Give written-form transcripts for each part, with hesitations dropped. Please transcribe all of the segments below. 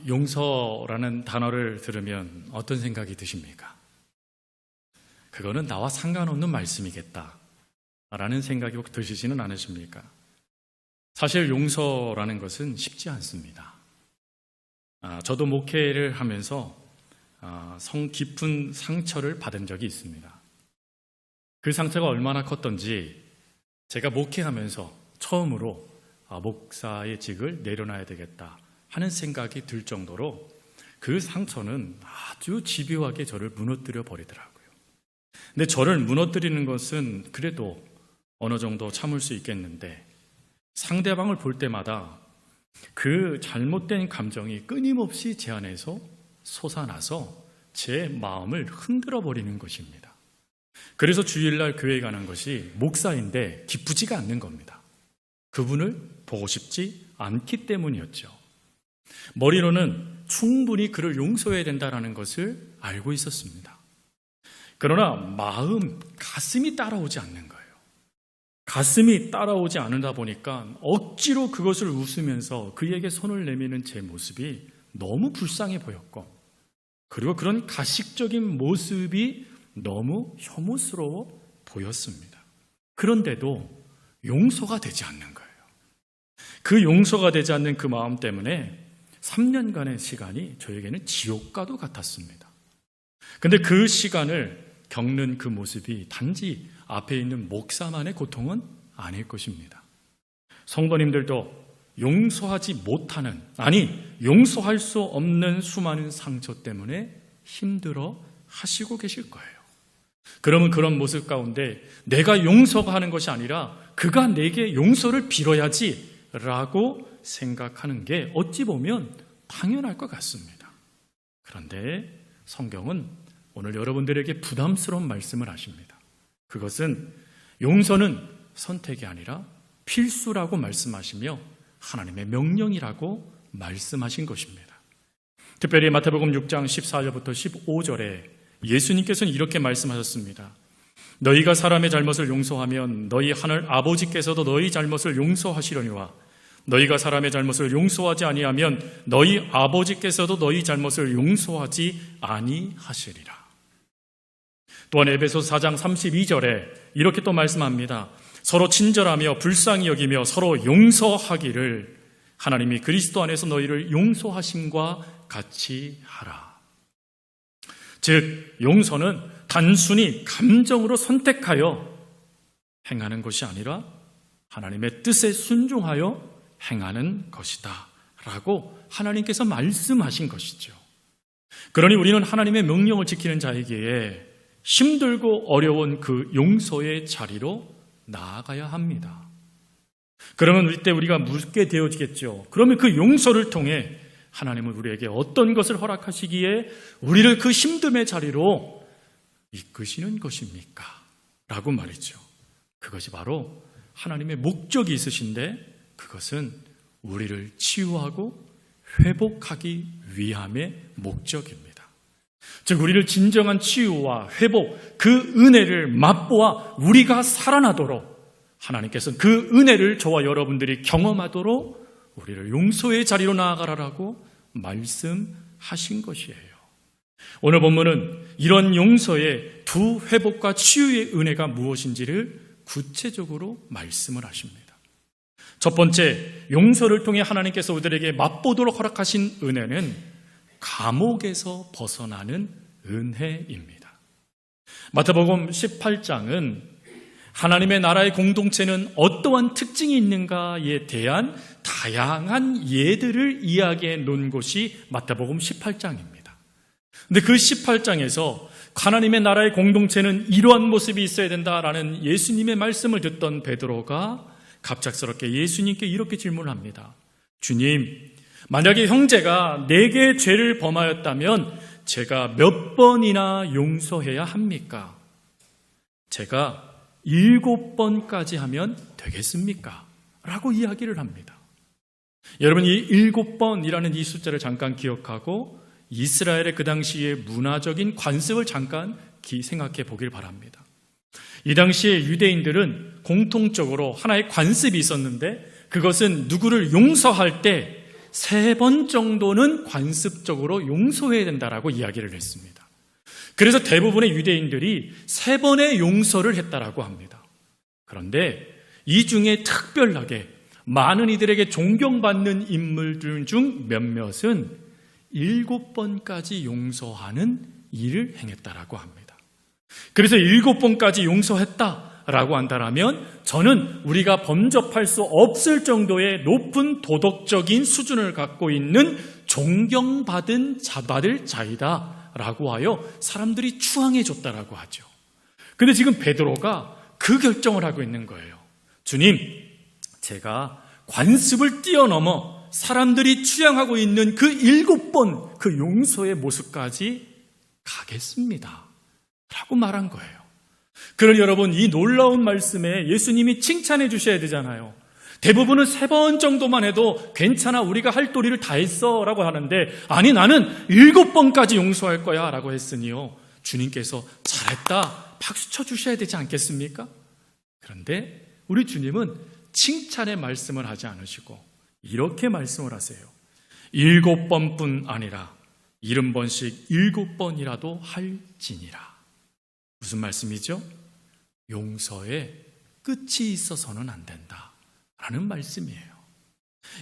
용서라는 단어를 들으면 어떤 생각이 드십니까? 그거는 나와 상관없는 말씀이겠다 라는 생각이 혹 드시지는 않으십니까? 사실 용서라는 것은 쉽지 않습니다. 저도 목회를 하면서 성 깊은 상처를 받은 적이 있습니다. 그 상처가 얼마나 컸던지 제가 목회하면서 처음으로 목사의 직을 내려놔야 되겠다 하는 생각이 들 정도로 그 상처는 아주 집요하게 저를 무너뜨려 버리더라고요. 근데 저를 무너뜨리는 것은 그래도 어느 정도 참을 수 있겠는데 상대방을 볼 때마다 그 잘못된 감정이 끊임없이 제 안에서 솟아나서 제 마음을 흔들어 버리는 것입니다. 그래서 주일날 교회에 가는 것이 목사인데 기쁘지가 않는 겁니다. 그분을 보고 싶지 않기 때문이었죠. 머리로는 충분히 그를 용서해야 된다는 것을 알고 있었습니다. 그러나 가슴이 따라오지 않는 거예요. 가슴이 따라오지 않는다 보니까 억지로 그것을 웃으면서 그에게 손을 내미는 제 모습이 너무 불쌍해 보였고, 그리고 그런 가식적인 모습이 너무 혐오스러워 보였습니다. 그런데도 용서가 되지 않는 거예요. 그 용서가 되지 않는 그 마음 때문에 3년간의 시간이 저에게는 지옥과도 같았습니다. 근데 그 시간을 겪는 그 모습이 단지 앞에 있는 목사만의 고통은 아닐 것입니다. 성도님들도 용서하지 못하는, 용서할 수 없는 수많은 상처 때문에 힘들어 하시고 계실 거예요. 그러면 그런 모습 가운데 내가 용서하는 것이 아니라 그가 내게 용서를 빌어야지 라고 생각하는 게 어찌 보면 당연할 것 같습니다. 그런데 성경은 오늘 여러분들에게 부담스러운 말씀을 하십니다. 그것은 용서는 선택이 아니라 필수라고 말씀하시며 하나님의 명령이라고 말씀하신 것입니다. 특별히 마태복음 6장 14절부터 15절에 예수님께서는 이렇게 말씀하셨습니다. 너희가 사람의 잘못을 용서하면 너희 하늘 아버지께서도 너희 잘못을 용서하시려니와 너희가 사람의 잘못을 용서하지 아니하면 너희 아버지께서도 너희 잘못을 용서하지 아니하시리라. 또한 에베소서 4장 32절에 이렇게 또 말씀합니다. 서로 친절하며 불쌍히 여기며 서로 용서하기를 하나님이 그리스도 안에서 너희를 용서하심과 같이 하라. 즉 용서는 단순히 감정으로 선택하여 행하는 것이 아니라 하나님의 뜻에 순종하여 행하는 것이다 라고 하나님께서 말씀하신 것이죠. 그러니 우리는 하나님의 명령을 지키는 자이기에 힘들고 어려운 그 용서의 자리로 나아가야 합니다. 그러면 이때 우리가 묻게 되어지겠죠. 그러면 그 용서를 통해 하나님은 우리에게 어떤 것을 허락하시기에 우리를 그 힘듦의 자리로 이끄시는 것입니까? 라고 말이죠. 그것이 바로 하나님의 목적이 있으신데 그것은 우리를 치유하고 회복하기 위함의 목적입니다. 즉 우리를 진정한 치유와 회복, 그 은혜를 맛보아 우리가 살아나도록 하나님께서는 그 은혜를 저와 여러분들이 경험하도록 우리를 용서의 자리로 나아가라라고 말씀하신 것이에요. 오늘 본문은 이런 용서의 두 회복과 치유의 은혜가 무엇인지를 구체적으로 말씀을 하십니다. 첫 번째, 용서를 통해 하나님께서 우리들에게 맛보도록 허락하신 은혜는 감옥에서 벗어나는 은혜입니다. 마태복음 18장은 하나님의 나라의 공동체는 어떠한 특징이 있는가에 대한 다양한 예들을 이야기해 놓은 곳이 마태복음 18장입니다. 근데 그 18장에서 하나님의 나라의 공동체는 이러한 모습이 있어야 된다라는 예수님의 말씀을 듣던 베드로가 갑작스럽게 예수님께 이렇게 질문합니다. 주님, 만약에 형제가 내게 죄를 범하였다면 제가 몇 번이나 용서해야 합니까? 제가 7번까지 하면 되겠습니까? 라고 이야기를 합니다. 여러분, 이 7번이라는 이 숫자를 잠깐 기억하고 이스라엘의 그 당시의 문화적인 관습을 잠깐 생각해 보길 바랍니다. 이 당시에 유대인들은 공통적으로 하나의 관습이 있었는데 그것은 누구를 용서할 때 3번 정도는 관습적으로 용서해야 된다라고 이야기를 했습니다. 그래서 대부분의 유대인들이 3번의 용서를 했다라고 합니다. 그런데 이 중에 특별하게 많은 이들에게 존경받는 인물들 중 몇몇은 7번까지 용서하는 일을 행했다라고 합니다. 그래서 7번까지 용서했다라고 한다면 저는 우리가 범접할 수 없을 정도의 높은 도덕적인 수준을 갖고 있는 존경받을 자이다라고 하여 사람들이 추앙해 줬다라고 하죠. 그런데 지금 베드로가 그 결정을 하고 있는 거예요. 주님, 제가 관습을 뛰어넘어 사람들이 취향하고 있는 그 7번 그 용서의 모습까지 가겠습니다 라고 말한 거예요. 그러니 여러분, 이 놀라운 말씀에 예수님이 칭찬해 주셔야 되잖아요. 대부분은 3번 정도만 해도 괜찮아, 우리가 할 도리를 다 했어 라고 하는데, 아니 나는 7번까지 용서할 거야 라고 했으니요, 주님께서 잘했다 박수 쳐 주셔야 되지 않겠습니까? 그런데 우리 주님은 칭찬의 말씀을 하지 않으시고 이렇게 말씀을 하세요. 7번뿐 아니라 70번씩 7번이라도 할지니라. 무슨 말씀이죠? 용서에 끝이 있어서는 안 된다 라는 말씀이에요.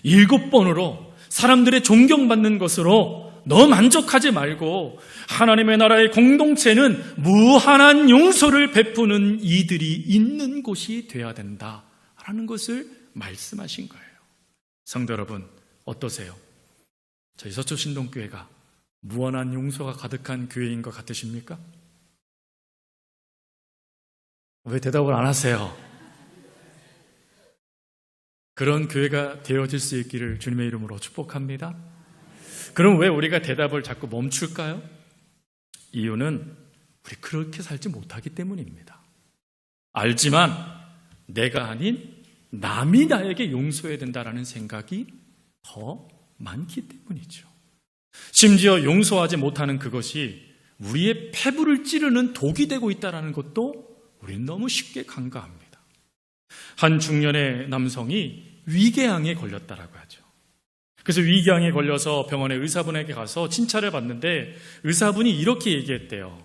7번으로 사람들의 존경받는 것으로 너 만족하지 말고 하나님의 나라의 공동체는 무한한 용서를 베푸는 이들이 있는 곳이 되어야 된다라는 것을 말씀하신 거예요. 성도 여러분, 어떠세요? 저희 서초신동교회가 무한한 용서가 가득한 교회인 것 같으십니까? 왜 대답을 안 하세요? 그런 교회가 되어질 수 있기를 주님의 이름으로 축복합니다. 그럼 왜 우리가 대답을 자꾸 멈출까요? 이유는 우리 그렇게 살지 못하기 때문입니다. 알지만 내가 아닌 남이 나에게 용서해야 된다는 생각이 더 많기 때문이죠. 심지어 용서하지 못하는 그것이 우리의 폐부를 찌르는 독이 되고 있다는 것도 우리는 너무 쉽게 간과합니다. 한 중년의 남성이 위궤양에 걸렸다라고 하죠. 그래서 위궤양에 걸려서 병원에 의사분에게 가서 진찰을 받는데 의사분이 이렇게 얘기했대요.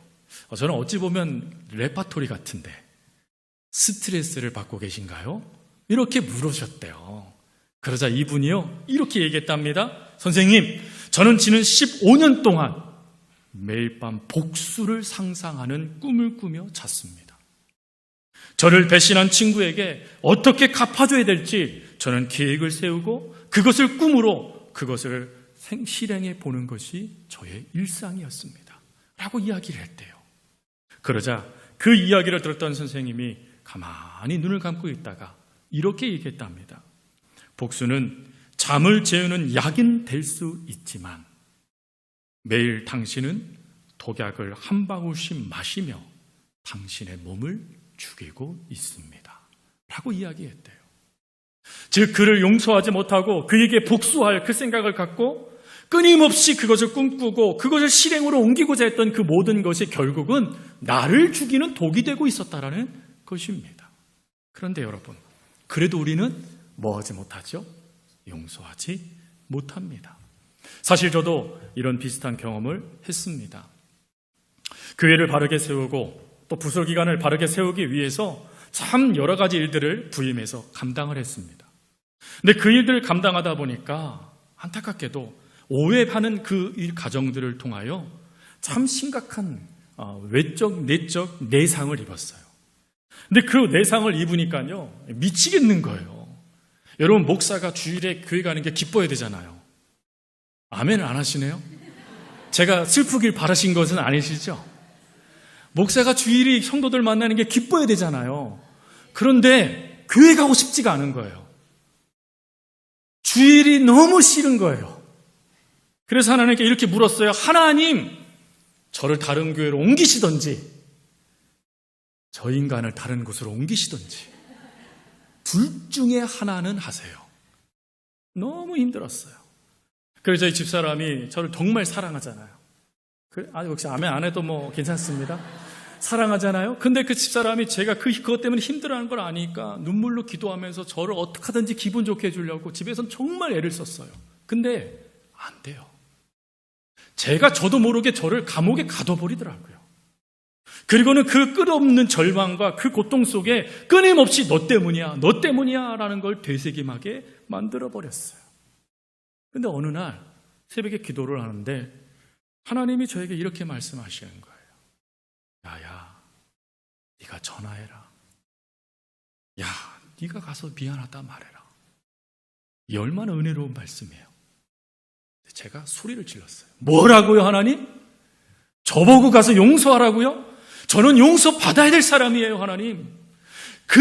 저는 어찌 보면 레파토리 같은데 스트레스를 받고 계신가요? 이렇게 물으셨대요. 그러자 이분이요, 이렇게 얘기했답니다. 선생님, 저는 지난 15년 동안 매일 밤 복수를 상상하는 꿈을 꾸며 잤습니다. 저를 배신한 친구에게 어떻게 갚아줘야 될지 저는 계획을 세우고 그것을 꿈으로 그것을 실행해 보는 것이 저의 일상이었습니다 라고 이야기를 했대요. 그러자 그 이야기를 들었던 선생님이 가만히 눈을 감고 있다가 이렇게 얘기했답니다. 복수는 잠을 재우는 약은 될 수 있지만 매일 당신은 독약을 한 방울씩 마시며 당신의 몸을 죽이고 있습니다 라고 이야기했대요. 즉 그를 용서하지 못하고 그에게 복수할 그 생각을 갖고 끊임없이 그것을 꿈꾸고 그것을 실행으로 옮기고자 했던 그 모든 것이 결국은 나를 죽이는 독이 되고 있었다라는 것입니다. 그런데 여러분, 그래도 우리는 뭐 하지 못하죠? 용서하지 못합니다. 사실 저도 이런 비슷한 경험을 했습니다. 교회를 바르게 세우고 또 부서기관을 바르게 세우기 위해서 참 여러 가지 일들을 부임해서 감당을 했습니다. 근데 그 일들을 감당하다 보니까 안타깝게도 오해하는 그 일 과정들을 통하여 참 심각한 외적, 내적 내상을 입었어요. 근데 그 내상을 입으니까요, 미치겠는 거예요. 여러분, 목사가 주일에 교회 가는 게 기뻐야 되잖아요. 아멘을 안 하시네요? 제가 슬프길 바라신 것은 아니시죠? 목사가 주일이 성도들 만나는 게 기뻐야 되잖아요. 그런데 교회 가고 싶지가 않은 거예요. 주일이 너무 싫은 거예요. 그래서 하나님께 이렇게 물었어요. 하나님, 저를 다른 교회로 옮기시던지 저 인간을 다른 곳으로 옮기시던지 둘 중에 하나는 하세요. 너무 힘들었어요. 그래서 저희 집사람이 저를 정말 사랑하잖아요. 역시 아멘 안 해도 뭐 괜찮습니다. 사랑하잖아요. 근데 그 집사람이 제가 그것 때문에 힘들어하는 걸 아니까 눈물로 기도하면서 저를 어떻게 하든지 기분 좋게 해주려고 집에서는 정말 애를 썼어요. 근데 안 돼요. 저도 모르게 저를 감옥에 가둬버리더라고요. 그리고는 그 끝없는 절망과 그 고통 속에 끊임없이 너 때문이야, 너 때문이야 라는 걸 되새김하게 만들어버렸어요. 근데 어느 날 새벽에 기도를 하는데 하나님이 저에게 이렇게 말씀하시는 거예요. 야야, 네가 전화해라. 야, 네가 가서 미안하다 말해라. 이 얼마나 은혜로운 말씀이에요. 제가 소리를 질렀어요. 뭐라고요, 하나님? 저보고 가서 용서하라고요? 저는 용서받아야 될 사람이에요, 하나님. 그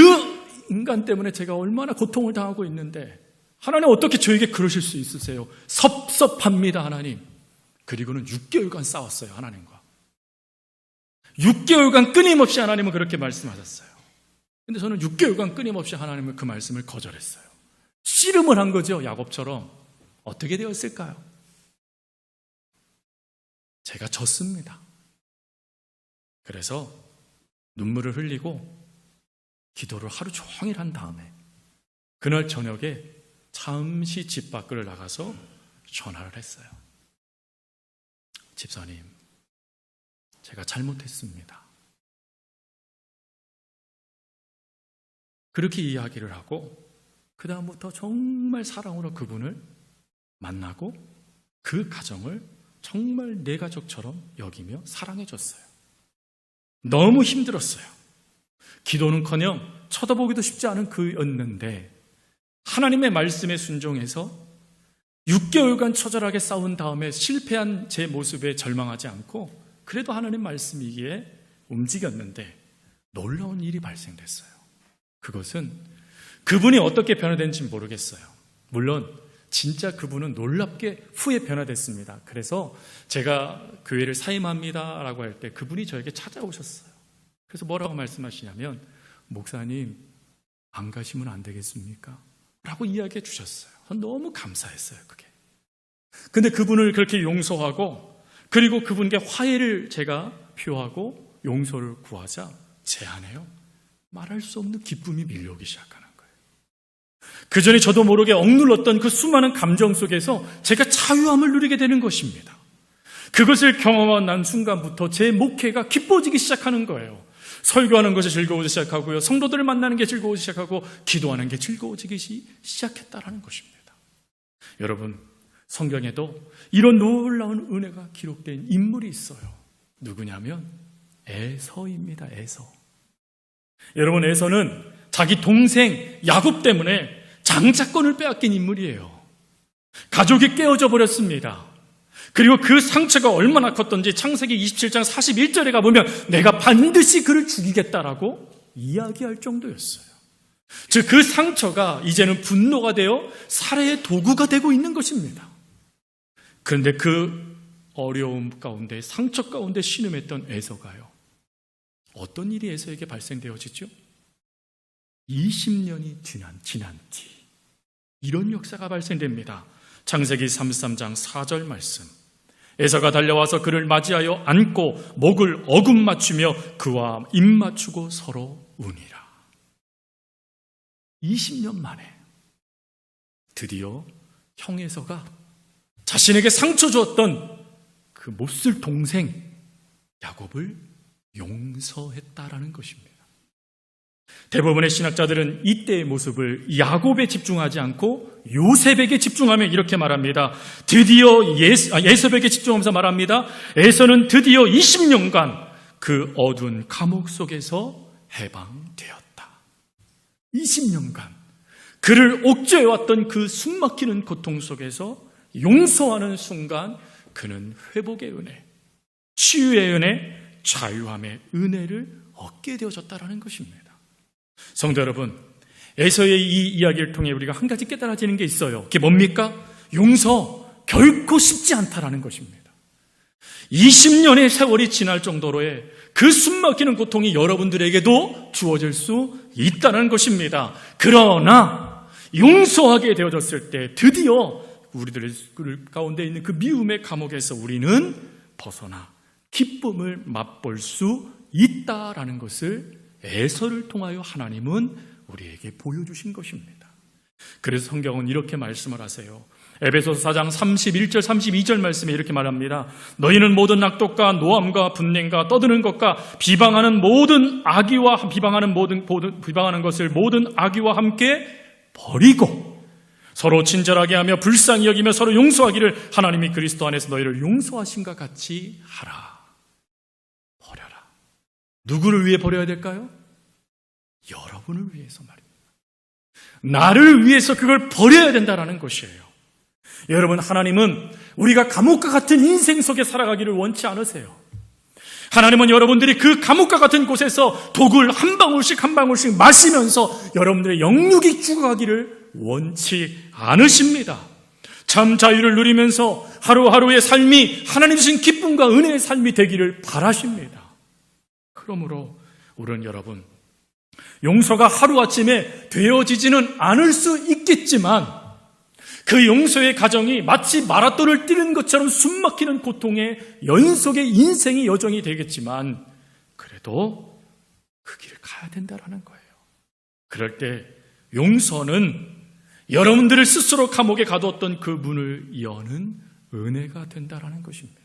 인간 때문에 제가 얼마나 고통을 당하고 있는데 하나님 어떻게 저에게 그러실 수 있으세요? 섭섭합니다, 하나님. 그리고는 6개월간 싸웠어요, 하나님과. 6개월간 끊임없이 하나님은 그렇게 말씀하셨어요. 근데 저는 6개월간 끊임없이 하나님은 그 말씀을 거절했어요. 씨름을 한 거죠, 야곱처럼. 어떻게 되었을까요? 제가 졌습니다. 그래서 눈물을 흘리고 기도를 하루 종일 한 다음에 그날 저녁에 잠시 집 밖을 나가서 전화를 했어요. 집사님, 제가 잘못했습니다. 그렇게 이야기를 하고 그 다음부터 정말 사랑으로 그분을 만나고 그 가정을 정말 내 가족처럼 여기며 사랑해줬어요. 너무 힘들었어요. 기도는커녕 쳐다보기도 쉽지 않은 그였는데 하나님의 말씀에 순종해서 6개월간 처절하게 싸운 다음에 실패한 제 모습에 절망하지 않고 그래도 하나님 말씀이기에 움직였는데 놀라운 일이 발생됐어요. 그것은 그분이 어떻게 변화된지 모르겠어요. 물론 진짜 그분은 놀랍게 후에 변화됐습니다. 그래서 제가 교회를 사임합니다 라고 할 때 그분이 저에게 찾아오셨어요. 그래서 뭐라고 말씀하시냐면 목사님 안 가시면 안 되겠습니까? 라고 이야기해 주셨어요. 전 너무 감사했어요. 그게. 근데 그분을 그렇게 용서하고 그리고 그분께 화해를 제가 표하고 용서를 구하자 제 안에요 말할 수 없는 기쁨이 밀려오기 시작하는 거예요. 그 전에 저도 모르게 억눌렀던 그 수많은 감정 속에서 제가 자유함을 누리게 되는 것입니다. 그것을 경험한 난 순간부터 제 목회가 기뻐지기 시작하는 거예요. 설교하는 것이 즐거워지기 시작하고요. 성도들을 만나는 게 즐거워지기 시작하고 기도하는 게 즐거워지기 시작했다라는 것입니다. 여러분, 성경에도 이런 놀라운 은혜가 기록된 인물이 있어요. 누구냐면 에서입니다. 에서. 여러분, 에서는 자기 동생 야곱 때문에 장자권을 빼앗긴 인물이에요. 가족이 깨어져 버렸습니다. 그리고 그 상처가 얼마나 컸던지 창세기 27장 41절에 가보면 내가 반드시 그를 죽이겠다라고 이야기할 정도였어요. 즉 그 상처가 이제는 분노가 되어 살해의 도구가 되고 있는 것입니다. 그런데 그 어려움 가운데 상처 가운데 신음했던 에서가요. 어떤 일이 에서에게 발생되어지죠? 20년이 지난 뒤 이런 역사가 발생됩니다. 창세기 33장 4절 말씀. 에서가 달려와서 그를 맞이하여 안고 목을 어금 맞추며 그와 입 맞추고 서로 우니라. 20년 만에 드디어 형 에서가 자신에게 상처 주었던 그 못쓸 동생 야곱을 용서했다라는 것입니다. 대부분의 신학자들은 이때의 모습을 야곱에 집중하지 않고 요셉에게 집중하며 이렇게 말합니다. 드디어 에서에게 집중하면서 말합니다. 에서는 드디어 20년간 그 어두운 감옥 속에서 해방되었다. 20년간 그를 옥죄해왔던 그 숨막히는 고통 속에서 용서하는 순간 그는 회복의 은혜, 치유의 은혜, 자유함의 은혜를 얻게 되어졌다는 것입니다. 성도 여러분, 에서의 이 이야기를 통해 우리가 한 가지 깨달아지는 게 있어요. 그게 뭡니까? 용서 결코 쉽지 않다라는 것입니다. 20년의 세월이 지날 정도로의 그 숨막히는 고통이 여러분들에게도 주어질 수 있다는 것입니다. 그러나 용서하게 되어졌을 때 드디어 우리들 가운데 있는 그 미움의 감옥에서 우리는 벗어나 기쁨을 맛볼 수 있다라는 것을 에서를 통하여 하나님은 우리에게 보여주신 것입니다. 그래서 성경은 이렇게 말씀을 하세요. 에베소서 4장 31절 32절 말씀에 이렇게 말합니다. 너희는 모든 낙독과 노함과 분냉과 떠드는 것과 비방하는 모든 악의와 비방하는 것을 모든 악의와 함께 버리고 서로 친절하게 하며 불쌍히 여기며 서로 용서하기를 하나님이 그리스도 안에서 너희를 용서하신과 같이 하라. 버려라. 누구를 위해 버려야 될까요? 여러분을 위해서 말입니다. 나를 위해서 그걸 버려야 된다는 것이에요. 여러분, 하나님은 우리가 감옥과 같은 인생 속에 살아가기를 원치 않으세요. 하나님은 여러분들이 그 감옥과 같은 곳에서 독을 한 방울씩 한 방울씩 마시면서 여러분들의 영육이 죽어가기를 원치 않으십니다. 참 자유를 누리면서 하루하루의 삶이 하나님 주신 기쁨과 은혜의 삶이 되기를 바라십니다. 그러므로 우리는 여러분, 용서가 하루아침에 되어지지는 않을 수 있겠지만 그 용서의 과정이 마치 마라톤을 뛰는 것처럼 숨막히는 고통의 연속의 인생의 여정이 되겠지만 그래도 그 길을 가야 된다는 거예요. 그럴 때 용서는 여러분들을 스스로 감옥에 가두었던 그 문을 여는 은혜가 된다는 것입니다.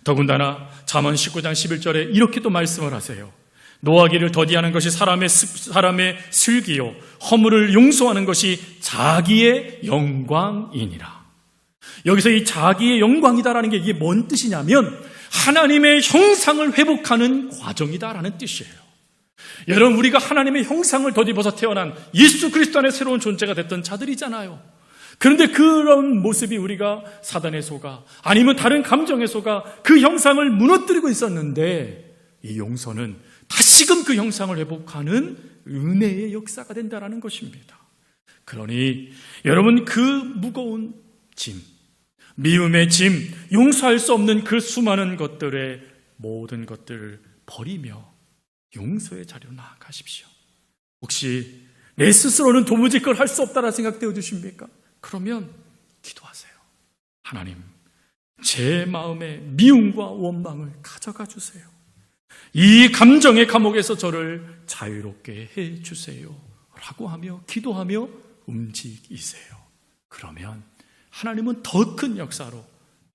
더군다나 잠언 19장 11절에 이렇게 또 말씀을 하세요. 노하기를 더디하는 것이 사람의 슬기요 허물을 용서하는 것이 자기의 영광이니라. 여기서 이 자기의 영광이다라는 게 이게 뭔 뜻이냐면 하나님의 형상을 회복하는 과정이다라는 뜻이에요. 여러분, 우리가 하나님의 형상을 덧입어서 태어난 예수 그리스도 안에 새로운 존재가 됐던 자들이잖아요. 그런데 그런 모습이 우리가 사단의 속아 아니면 다른 감정의 속아 그 형상을 무너뜨리고 있었는데 이 용서는 다시금 그 형상을 회복하는 은혜의 역사가 된다는 것입니다. 그러니 여러분, 그 무거운 짐, 미움의 짐, 용서할 수 없는 그 수많은 것들의 모든 것들을 버리며 용서의 자리로 나아가십시오. 혹시 내 스스로는 도무지 그걸 할 수 없다라 생각되어 주십니까? 그러면 기도하세요. 하나님, 제 마음의 미움과 원망을 가져가 주세요. 이 감정의 감옥에서 저를 자유롭게 해주세요 라고 하며 기도하며 움직이세요. 그러면 하나님은 더 큰 역사로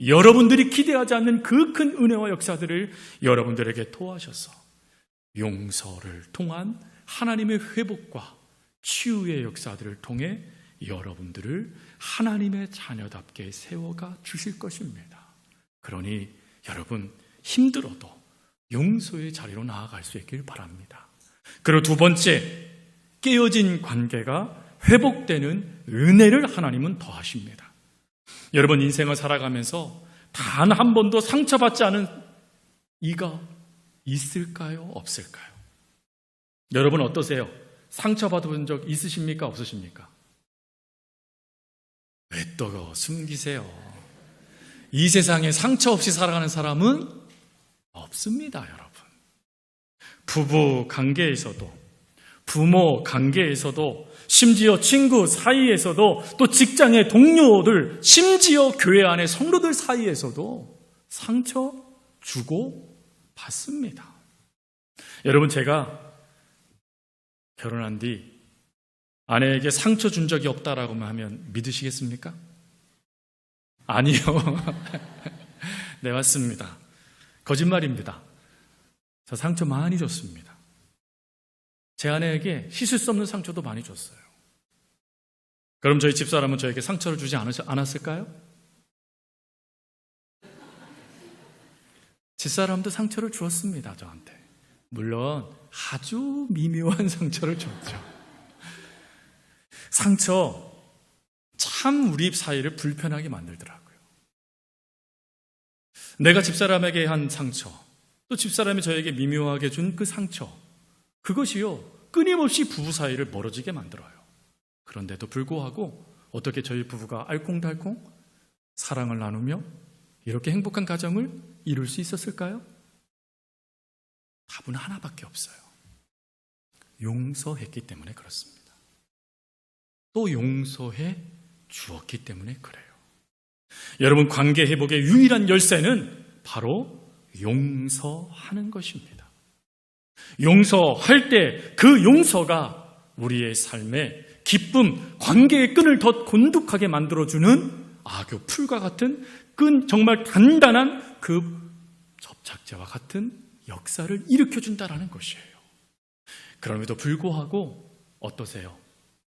여러분들이 기대하지 않는 그 큰 은혜와 역사들을 여러분들에게 토하셔서 용서를 통한 하나님의 회복과 치유의 역사들을 통해 여러분들을 하나님의 자녀답게 세워가 주실 것입니다. 그러니 여러분, 힘들어도 용서의 자리로 나아갈 수 있길 바랍니다. 그리고 두 번째, 깨어진 관계가 회복되는 은혜를 하나님은 더하십니다. 여러분, 인생을 살아가면서 단 한 번도 상처받지 않은 이가 있을까요? 없을까요? 여러분 어떠세요? 상처받은 적 있으십니까? 없으십니까? 왜 또 숨기세요? 이 세상에 상처 없이 살아가는 사람은 없습니다, 여러분. 부부 관계에서도, 부모 관계에서도, 심지어 친구 사이에서도, 또 직장의 동료들, 심지어 교회 안의 성도들 사이에서도 상처 주고 받습니다. 여러분, 제가 결혼한 뒤 아내에게 상처 준 적이 없다라고 하면 믿으시겠습니까? 아니요. 네, 맞습니다. 거짓말입니다. 저 상처 많이 줬습니다. 제 아내에게 씻을 수 없는 상처도 많이 줬어요. 그럼 저희 집사람은 저에게 상처를 주지 않았을까요? 집사람도 상처를 주었습니다, 저한테. 물론 아주 미묘한 상처를 줬죠. 상처 참 우리 사이를 불편하게 만들더라고요. 내가 집사람에게 한 상처, 또 집사람이 저에게 미묘하게 준 그 상처, 그것이요 끊임없이 부부 사이를 멀어지게 만들어요. 그런데도 불구하고 어떻게 저희 부부가 알콩달콩 사랑을 나누며 이렇게 행복한 가정을 이룰 수 있었을까요? 답은 하나밖에 없어요. 용서했기 때문에 그렇습니다. 또 용서해 주었기 때문에 그래요. 여러분, 관계 회복의 유일한 열쇠는 바로 용서하는 것입니다. 용서할 때 그 용서가 우리의 삶에 기쁨, 관계의 끈을 더 곤독하게 만들어주는 악교 풀과 같은 정말 단단한 그 접착제와 같은 역사를 일으켜준다라는 것이에요. 그럼에도 불구하고 어떠세요?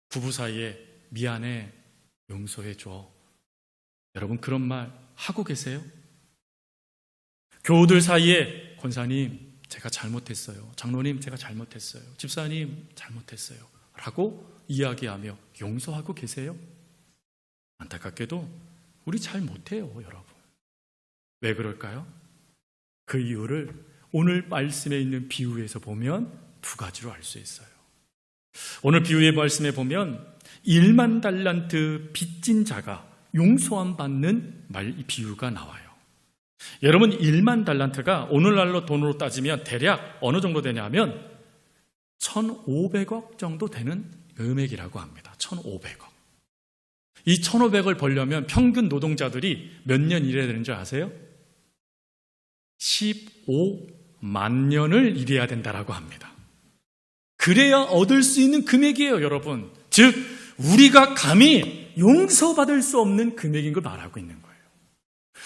부부 사이에 미안해, 용서해줘. 여러분 그런 말 하고 계세요? 교우들 사이에 권사님 제가 잘못했어요. 장로님 제가 잘못했어요. 집사님 잘못했어요. 라고 이야기하며 용서하고 계세요? 안타깝게도 우리 잘 못해요, 여러분. 왜 그럴까요? 그 이유를 오늘 말씀에 있는 비유에서 보면 두 가지로 알 수 있어요. 오늘 비유의 말씀에 보면 1만 달란트 빚진 자가 용서함 받는 이 비유가 나와요. 여러분 1만 달란트가 오늘날로 돈으로 따지면 대략 어느 정도 되냐면 1,500억 정도 되는 금액이라고 합니다. 1,500억. 이 1,500을 벌려면 평균 노동자들이 몇 년 일해야 되는 줄 아세요? 15만 년을 일해야 된다라고 합니다. 그래야 얻을 수 있는 금액이에요, 여러분. 즉 우리가 감히 용서받을 수 없는 금액인 걸 말하고 있는 거예요.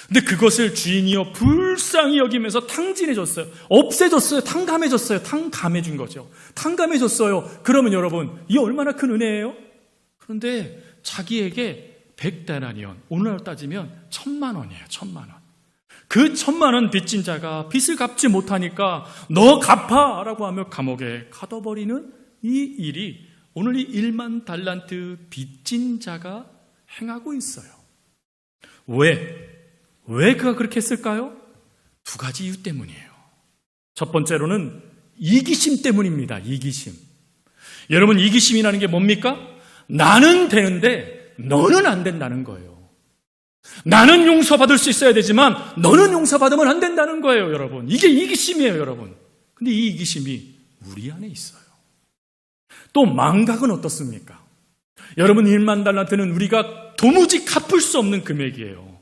근데 그것을 주인이요 불쌍히 여기면서 탕진해줬어요. 없애줬어요. 탕감해줬어요. 탕감해준 거죠. 탕감해줬어요. 그러면 여러분 이 얼마나 큰 은혜예요? 그런데 자기에게 100데나리온, 오늘날로 따지면 1,000만 원이에요. 1,000만 원. 그 1,000만 원 빚진 자가 빚을 갚지 못하니까 너 갚아! 라고 하며 감옥에 가둬버리는 이 일이 오늘 이 1만 달란트 빚진 자가 행하고 있어요. 왜 그가 그렇게 했을까요? 두 가지 이유 때문이에요. 첫 번째로는 이기심 때문입니다. 이기심. 여러분 이기심이라는 게 뭡니까? 나는 되는데 너는 안 된다는 거예요. 나는 용서받을 수 있어야 되지만 너는 용서받으면 안 된다는 거예요, 여러분. 이게 이기심이에요, 여러분. 근데 이 이기심이 우리 안에 있어요. 또 망각은 어떻습니까? 여러분 1만 달란트는 우리가 도무지 갚을 수 없는 금액이에요.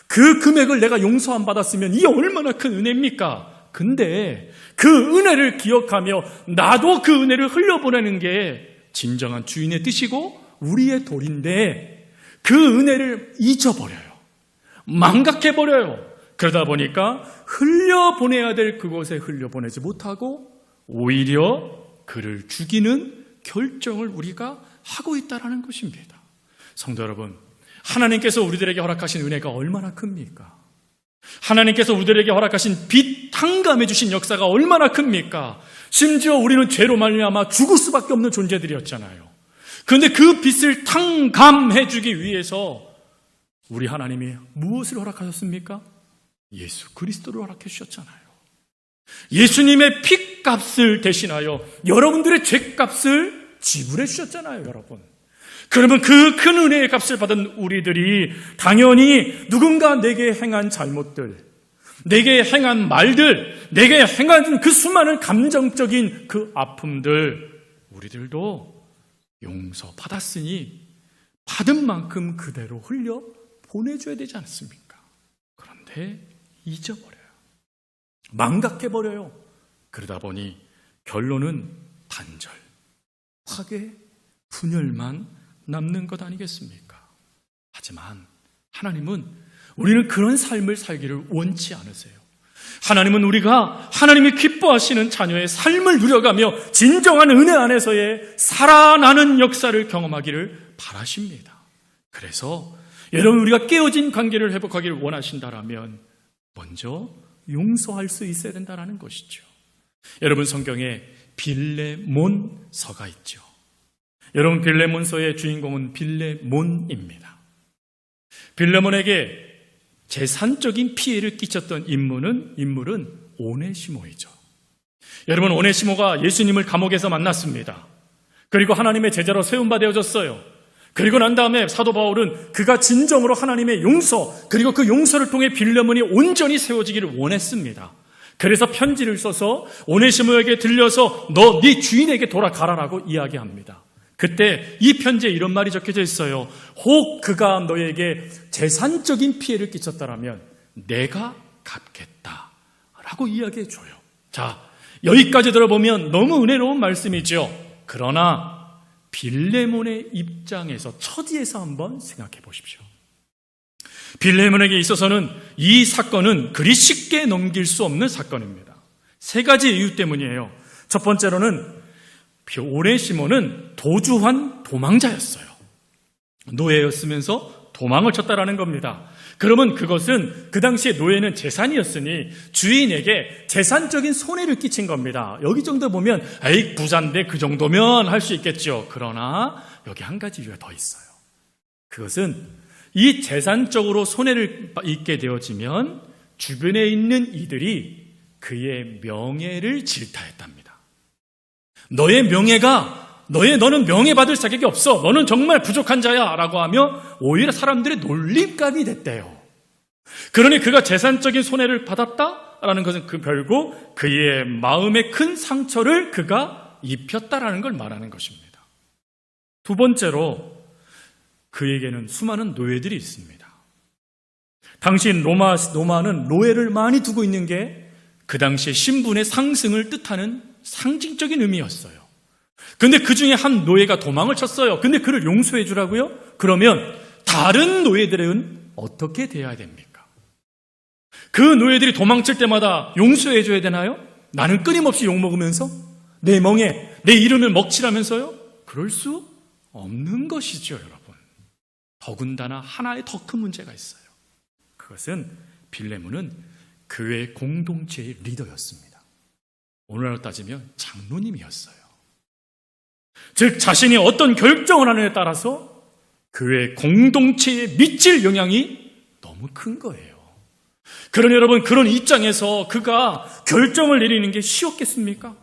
그 금액을 내가 용서 안 받았으면 이게 얼마나 큰 은혜입니까? 근데 그 은혜를 기억하며 나도 그 은혜를 흘려보내는 게 진정한 주인의 뜻이고 우리의 도리인데 그 은혜를 잊어버려요. 망각해버려요. 그러다 보니까 흘려보내야 될 그곳에 흘려보내지 못하고 오히려 그를 죽이는 결정을 우리가 하고 있다는 것입니다. 성도 여러분, 하나님께서 우리들에게 허락하신 은혜가 얼마나 큽니까? 하나님께서 우리들에게 허락하신 빚 탕감해 주신 역사가 얼마나 큽니까? 심지어 우리는 죄로 말미암아 죽을 수밖에 없는 존재들이었잖아요. 그런데 그 빚을 탕감해 주기 위해서 우리 하나님이 무엇을 허락하셨습니까? 예수 그리스도를 허락해 주셨잖아요. 예수님의 피값을 대신하여 여러분들의 죄값을 지불해 주셨잖아요, 여러분. 그러면 그 큰 은혜의 값을 받은 우리들이 당연히 누군가 내게 행한 잘못들, 내게 행한 말들, 내게 행한 그 수많은 감정적인 그 아픔들 우리들도 용서받았으니 받은 만큼 그대로 흘려 보내줘야 되지 않습니까? 그런데 잊어버려요. 망각해버려요. 그러다 보니 결론은 단절, 파괴, 분열만 남는 것 아니겠습니까? 하지만 하나님은 우리는 그런 삶을 살기를 원치 않으세요. 하나님은 우리가 하나님이 기뻐하시는 자녀의 삶을 누려가며 진정한 은혜 안에서의 살아나는 역사를 경험하기를 바라십니다. 그래서 여러분 우리가 깨어진 관계를 회복하기를 원하신다라면 먼저 용서할 수 있어야 된다는 것이죠. 여러분 성경에 빌레몬서가 있죠. 여러분 빌레몬서의 주인공은 빌레몬입니다. 빌레몬에게 재산적인 피해를 끼쳤던 인물은 오네시모이죠. 여러분 오네시모가 예수님을 감옥에서 만났습니다. 그리고 하나님의 제자로 세움바 되어졌어요. 그리고 난 다음에 사도 바울은 그가 진정으로 하나님의 용서 그리고 그 용서를 통해 빌레몬이 온전히 세워지기를 원했습니다. 그래서 편지를 써서 오네시모에게 들려서 너 네 주인에게 돌아가라라고 이야기합니다. 그때 이 편지에 이런 말이 적혀져 있어요. 혹 그가 너에게 재산적인 피해를 끼쳤다라면 내가 갚겠다라고 이야기해 줘요. 자, 여기까지 들어보면 너무 은혜로운 말씀이죠. 그러나 빌레몬의 입장에서 처지에서 한번 생각해 보십시오. 빌레몬에게 있어서는 이 사건은 그리 쉽게 넘길 수 없는 사건입니다. 세 가지 이유 때문이에요. 첫 번째로는 오네시모는 도주한 도망자였어요. 노예였으면서 도망을 쳤다라는 겁니다. 그러면 그것은 그 당시에 노예는 재산이었으니 주인에게 재산적인 손해를 끼친 겁니다. 여기 정도 보면 에이 부자인데 그 정도면 할 수 있겠죠. 그러나 여기 한 가지 이유가 더 있어요. 그것은 이 재산적으로 손해를 입게 되어지면 주변에 있는 이들이 그의 명예를 질타했답니다. 너는 명예받을 자격이 없어. 너는 정말 부족한 자야. 라고 하며 오히려 사람들의 놀림감이 됐대요. 그러니 그가 재산적인 손해를 받았다라는 것은 결국 그의 마음에 큰 상처를 그가 입혔다라는 걸 말하는 것입니다. 두 번째로 그에게는 수많은 노예들이 있습니다. 당시 로마는 노예를 많이 두고 있는 게 그 당시의 신분의 상승을 뜻하는 상징적인 의미였어요. 근데 그 중에 한 노예가 도망을 쳤어요. 근데 그를 용서해 주라고요? 그러면 다른 노예들은 어떻게 돼야 됩니까? 그 노예들이 도망칠 때마다 용서해 줘야 되나요? 나는 끊임없이 욕먹으면서 내 멍에 내 이름을 먹칠하면서요? 그럴 수 없는 것이죠, 여러분. 더군다나 하나의 더 큰 문제가 있어요. 그것은 빌레몬은 교회 공동체의 리더였습니다. 오늘날로 따지면 장로님이었어요. 즉 자신이 어떤 결정을 하느냐에 따라서 교회 공동체에 미칠 영향이 너무 큰 거예요. 그러니 여러분, 그런 입장에서 그가 결정을 내리는 게 쉬웠겠습니까?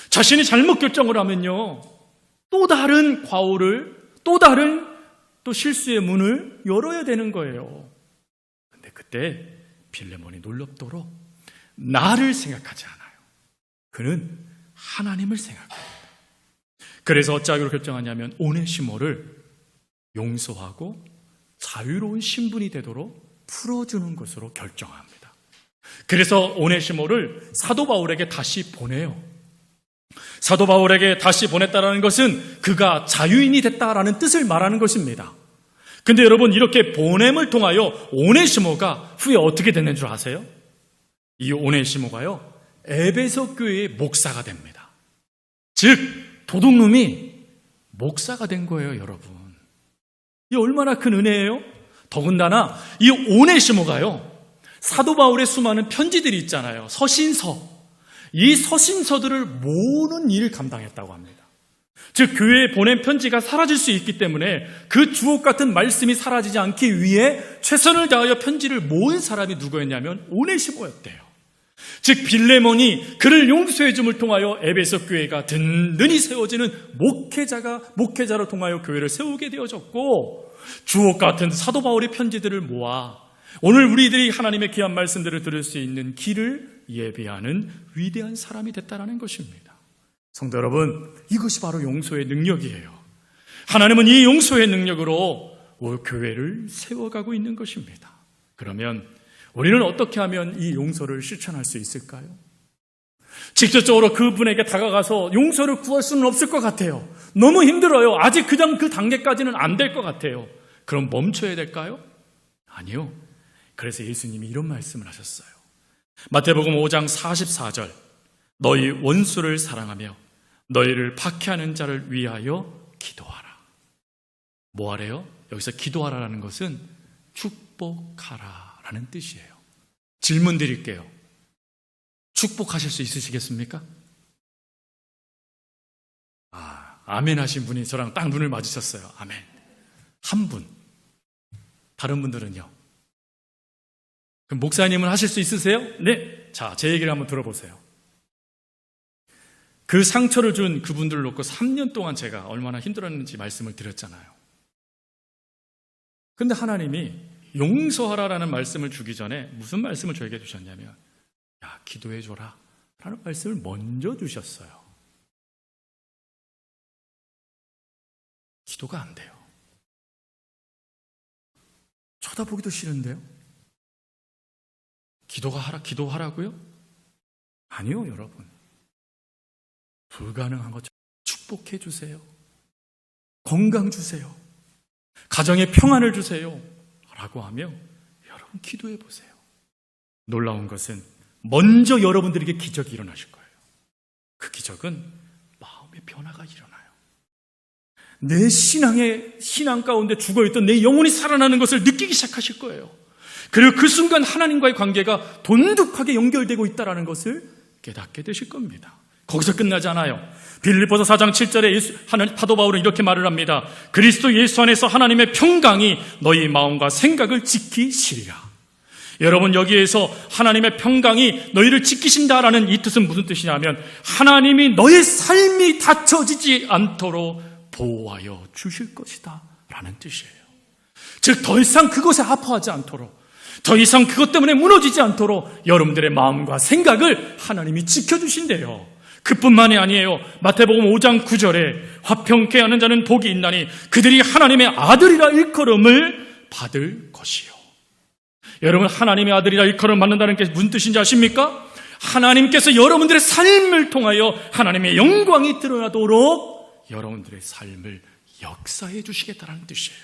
자신이 잘못 결정을 하면요, 또 다른 과오를, 또 다른 실수의 문을 열어야 되는 거예요. 근데 그때 빌레몬이 놀랍도록 나를 생각하지 않아요. 그는 하나님을 생각합니다. 그래서 어찌하기로 결정하냐면 오네시모를 용서하고 자유로운 신분이 되도록 풀어주는 것으로 결정합니다. 그래서 오네시모를 사도 바울에게 다시 보내요. 사도 바울에게 다시 보냈다는 것은 그가 자유인이 됐다라는 뜻을 말하는 것입니다. 근데 여러분, 이렇게 보냄을 통하여 오네시모가 후에 어떻게 됐는 줄 아세요? 이 오네시모가요, 에베소 교회의 목사가 됩니다. 즉 도둑놈이 목사가 된 거예요, 여러분. 이 얼마나 큰 은혜예요? 더군다나 이 오네시모가요, 사도 바울의 수많은 편지들이 있잖아요. 서신서. 이 서신서들을 모으는 일을 감당했다고 합니다. 즉 교회에 보낸 편지가 사라질 수 있기 때문에 그 주옥 같은 말씀이 사라지지 않기 위해 최선을 다하여 편지를 모은 사람이 누구였냐면 오네시모였대요. 즉 빌레몬이 그를 용서해 줌을 통하여 에베소 교회가 든든히 세워지는 목회자로 통하여 교회를 세우게 되어졌고, 주옥 같은 사도 바울의 편지들을 모아 오늘 우리들이 하나님의 귀한 말씀들을 들을 수 있는 길을 예비하는 위대한 사람이 됐다는 것입니다. 성도 여러분, 이것이 바로 용서의 능력이에요. 하나님은 이 용서의 능력으로 교회를 세워가고 있는 것입니다. 그러면 우리는 어떻게 하면 이 용서를 실천할 수 있을까요? 직접적으로 그분에게 다가가서 용서를 구할 수는 없을 것 같아요. 너무 힘들어요. 아직 그냥 그 단계까지는 안 될 것 같아요. 그럼 멈춰야 될까요? 아니요. 그래서 예수님이 이런 말씀을 하셨어요. 마태복음 5장 44절, 너희 원수를 사랑하며 너희를 박해하는 자를 위하여 기도하라. 뭐 하래요? 여기서 기도하라라는 것은 축복하라라는 뜻이에요. 질문 드릴게요. 축복하실 수 있으시겠습니까? 아멘 하신 분이 저랑 딱 눈을 맞으셨어요. 아멘. 한 분. 다른 분들은요? 그럼 목사님은 하실 수 있으세요? 네. 자, 제 얘기를 한번 들어보세요. 그 상처를 준 그분들을 놓고 3년 동안 제가 얼마나 힘들었는지 말씀을 드렸잖아요. 근데 하나님이 용서하라라는 말씀을 주기 전에 무슨 말씀을 저에게 주셨냐면, 야, 기도해줘라 라는 말씀을 먼저 주셨어요. 기도가 안 돼요. 쳐다보기도 싫은데요? 기도하라고요? 아니요, 여러분. 불가능한 것 축복해 주세요. 건강 주세요. 가정에 평안을 주세요. 라고 하며 여러분 기도해 보세요. 놀라운 것은 먼저 여러분들에게 기적이 일어나실 거예요. 그 기적은 마음의 변화가 일어나요. 내 신앙 가운데 죽어있던 내 영혼이 살아나는 것을 느끼기 시작하실 거예요. 그리고 그 순간 하나님과의 관계가 돈독하게 연결되고 있다는 것을 깨닫게 되실 겁니다. 거기서 끝나지 않아요. 빌립보서 4장 7절에 사도 바울은 이렇게 말을 합니다. 그리스도 예수 안에서 하나님의 평강이 너희 마음과 생각을 지키시리라. 여러분, 여기에서 하나님의 평강이 너희를 지키신다라는 이 뜻은 무슨 뜻이냐면 하나님이 너의 삶이 닫혀지지 않도록 보호하여 주실 것이다 라는 뜻이에요. 즉 더 이상 그것에 아파하지 않도록, 더 이상 그것 때문에 무너지지 않도록 여러분들의 마음과 생각을 하나님이 지켜주신대요. 그뿐만이 아니에요. 마태복음 5장 9절에 화평케 하는 자는 복이 있나니 그들이 하나님의 아들이라 일컬음을 받을 것이요. 여러분, 하나님의 아들이라 일컬음 받는다는 게 무슨 뜻인지 아십니까? 하나님께서 여러분들의 삶을 통하여 하나님의 영광이 드러나도록 여러분들의 삶을 역사해 주시겠다는 뜻이에요.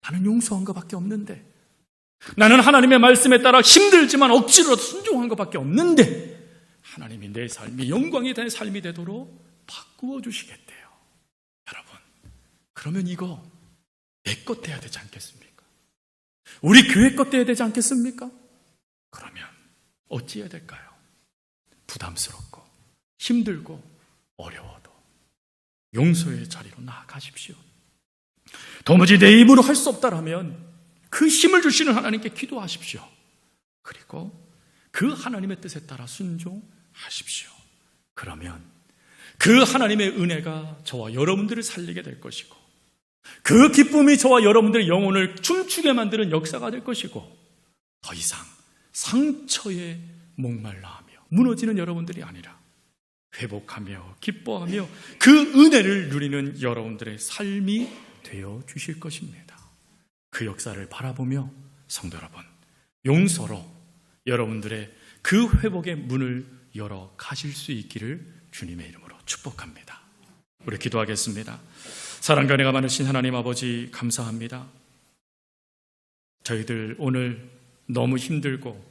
나는 용서한 것밖에 없는데, 나는 하나님의 말씀에 따라 힘들지만 억지로라도 순종한 것밖에 없는데 하나님이 내 삶이 영광이 된 삶이 되도록 바꾸어 주시겠대요. 여러분, 그러면 이거 내 것 돼야 되지 않겠습니까? 우리 교회 것 돼야 되지 않겠습니까? 그러면 어찌해야 될까요? 부담스럽고 힘들고 어려워도 용서의 자리로 나아가십시오. 도무지 내 힘으로 할 수 없다라면 그 힘을 주시는 하나님께 기도하십시오. 그리고 그 하나님의 뜻에 따라 순종하십시오. 그러면 그 하나님의 은혜가 저와 여러분들을 살리게 될 것이고, 그 기쁨이 저와 여러분들의 영혼을 춤추게 만드는 역사가 될 것이고, 더 이상 상처에 목말라하며 무너지는 여러분들이 아니라 회복하며 기뻐하며 그 은혜를 누리는 여러분들의 삶이 되어 주실 것입니다. 그 역사를 바라보며 성도 여러분, 용서로 여러분들의 그 회복의 문을 열어 가실 수 있기를 주님의 이름으로 축복합니다. 우리 기도하겠습니다. 사랑과 은혜가 많으신 하나님 아버지, 감사합니다. 저희들 오늘 너무 힘들고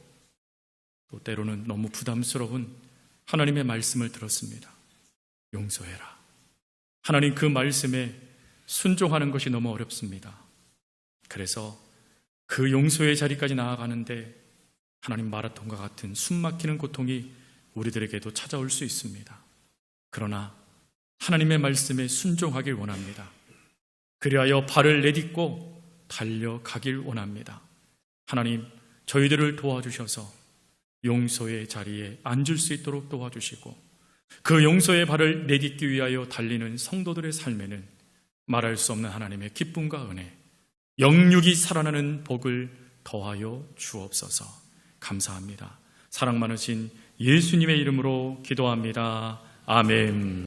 또 때로는 너무 부담스러운 하나님의 말씀을 들었습니다. 용서해라. 하나님, 그 말씀에 순종하는 것이 너무 어렵습니다. 그래서 그 용서의 자리까지 나아가는데 하나님, 마라톤과 같은 숨막히는 고통이 우리들에게도 찾아올 수 있습니다. 그러나 하나님의 말씀에 순종하길 원합니다. 그리하여 발을 내딛고 달려가길 원합니다. 하나님, 저희들을 도와주셔서 용서의 자리에 앉을 수 있도록 도와주시고, 그 용서의 발을 내딛기 위하여 달리는 성도들의 삶에는 말할 수 없는 하나님의 기쁨과 은혜, 영육이 살아나는 복을 더하여 주옵소서. 감사합니다. 사랑 많으신 예수님의 이름으로 기도합니다. 아멘.